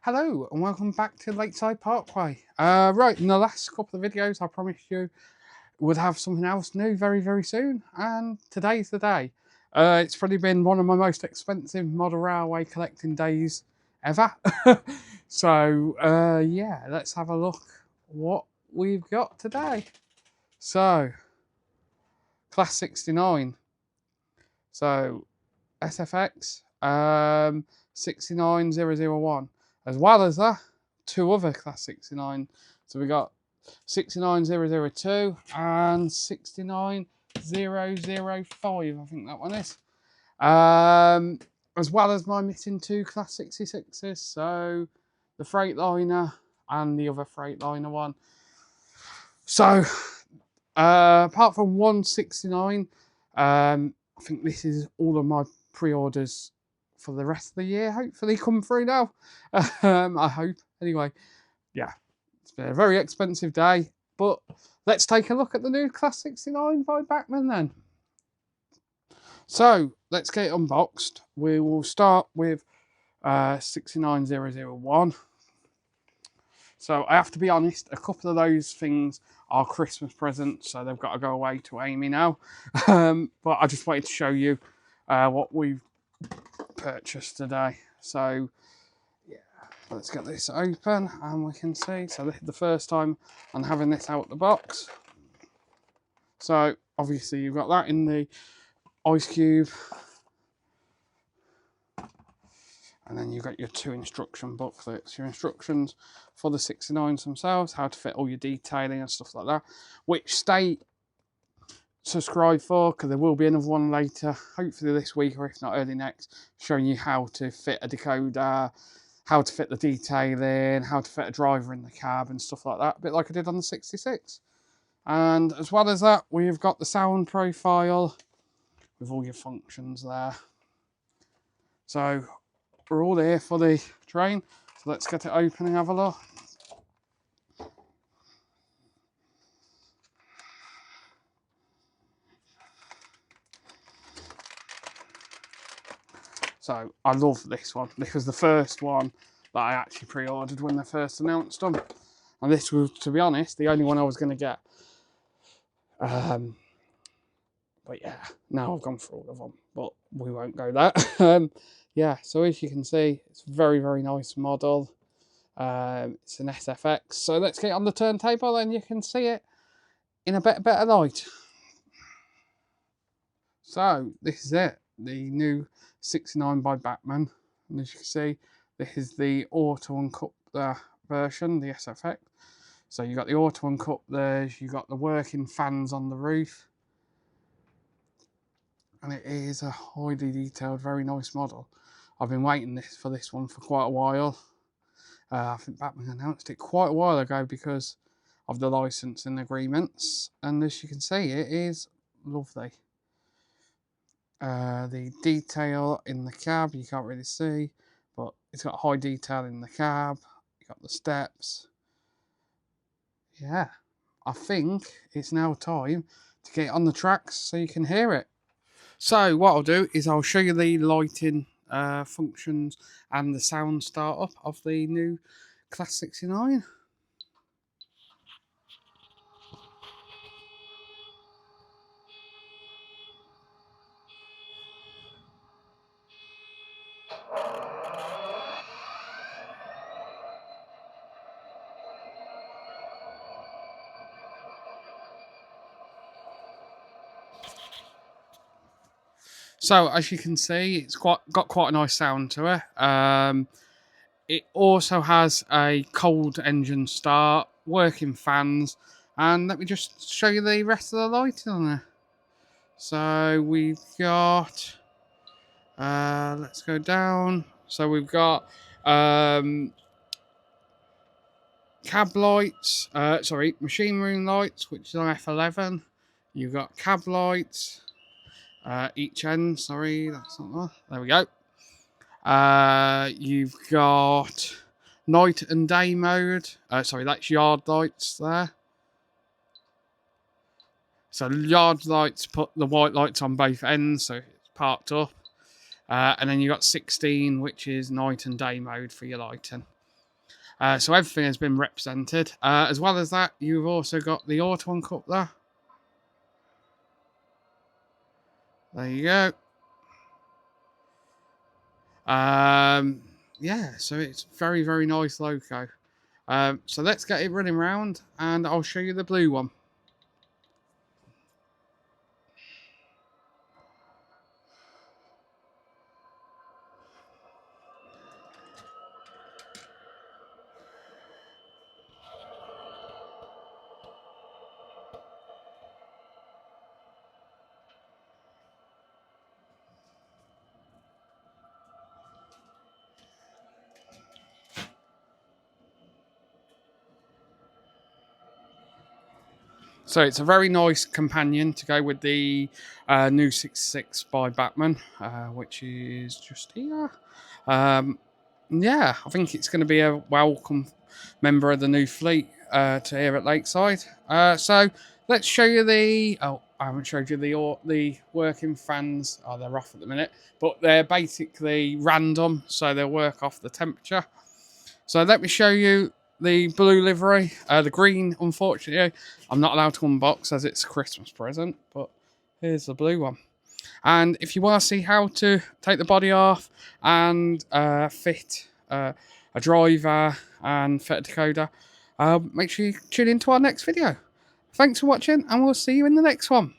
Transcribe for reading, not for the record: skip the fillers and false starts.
Hello and welcome back to Lakeside Parkway. Right, in the last couple of videos I promised you would have something else new very soon, and today's the day. It's probably been one of my most expensive model railway collecting days ever. So yeah, let's have a look what we've got today. So, Class 69. So, SFX 69001, as well as that two other Class 69. So we got 69002 and 69005, I think that one is. As well as my missing two Class 66s, so the Freightliner and the other Freightliner one. So apart from 169, I think this is all of my pre-orders for the rest of the year. Hopefully come through now. I hope. Anyway, yeah, it's been a very expensive day, but let's take a look at the new Class 69 by Bachmann then. So let's get it unboxed. We will start with 69001. So I have to be honest, a couple of those things are Christmas presents, so they've got to go away to Amy now. But I just wanted to show you what we've purchased today. So yeah, let's get this open and we can see. So this is the first time I'm having this out the box. So obviously you've got that in the ice cube. And then you've got your two instruction booklets, your instructions for the 69s themselves, how to fit all your detailing and stuff like that, which stay subscribed for, because there will be another one later, hopefully this week or if not early next, showing you how to fit a decoder, how to fit the detailing, how to fit a driver in the cab and stuff like that, a bit like I did on the 66. And as well as that, we've got the sound profile with all your functions there. So we're all here for the train, so let's get it open and have a look. So I love this one. This was the first one that I actually pre-ordered when they first announced them, and this was, to be honest, the only one I was going to get. But yeah, now I've gone for all of them, but we won't go that. Yeah, so as you can see, it's a very nice model. It's an SFX. So let's get it on the turntable and you can see it in a better light. So this is it, the new 69 by Bachmann. And as you can see, this is the auto uncoupler version, the SFX. So you've got the auto uncouplers, you've got the working fans on the roof. And it is a highly detailed, very nice model. I've been waiting for this one for quite a while. I think Bachmann announced it quite a while ago because of the licensing agreements. And as you can see, it is lovely. The detail in the cab, you can't really see, but it's got high detail in the cab. You've got the steps. Yeah, I think it's now time to get it on the tracks so you can hear it. So what I'll do is I'll show you the lighting functions and the sound startup of the new Class 69. So as you can see, it's got quite a nice sound to it. It also has a cold engine start, working fans, and let me just show you the rest of the lighting on there. So we've got, let's go down. So we've got cab lights, machine room lights, which is on F11. You've got cab lights, each end, sorry, that's not that. There we go. You've got night and day mode. That's yard lights there. So yard lights put the white lights on both ends, so it's parked up. And then you've got 16, which is night and day mode for your lighting. So everything has been represented. As well as that, you've also got the Auto Cup there. There you go. Yeah, so it's very, very nice logo. So let's get it running round and I'll show you the blue one. So it's a very nice companion to go with the new 66 by Bachmann, which is just here. Yeah, I think it's going to be a welcome member of the new fleet to here at Lakeside. So let's show you the. Oh, I haven't showed you the working fans. Oh, they're off at the minute, but they're basically random, so they'll work off the temperature. So let me show you the blue livery. The green, unfortunately, I'm not allowed to unbox as it's a Christmas present, but here's the blue one. And if you want to see how to take the body off and fit a driver and fit a decoder, make sure you tune into our next video. Thanks for watching, and we'll see you in the next one.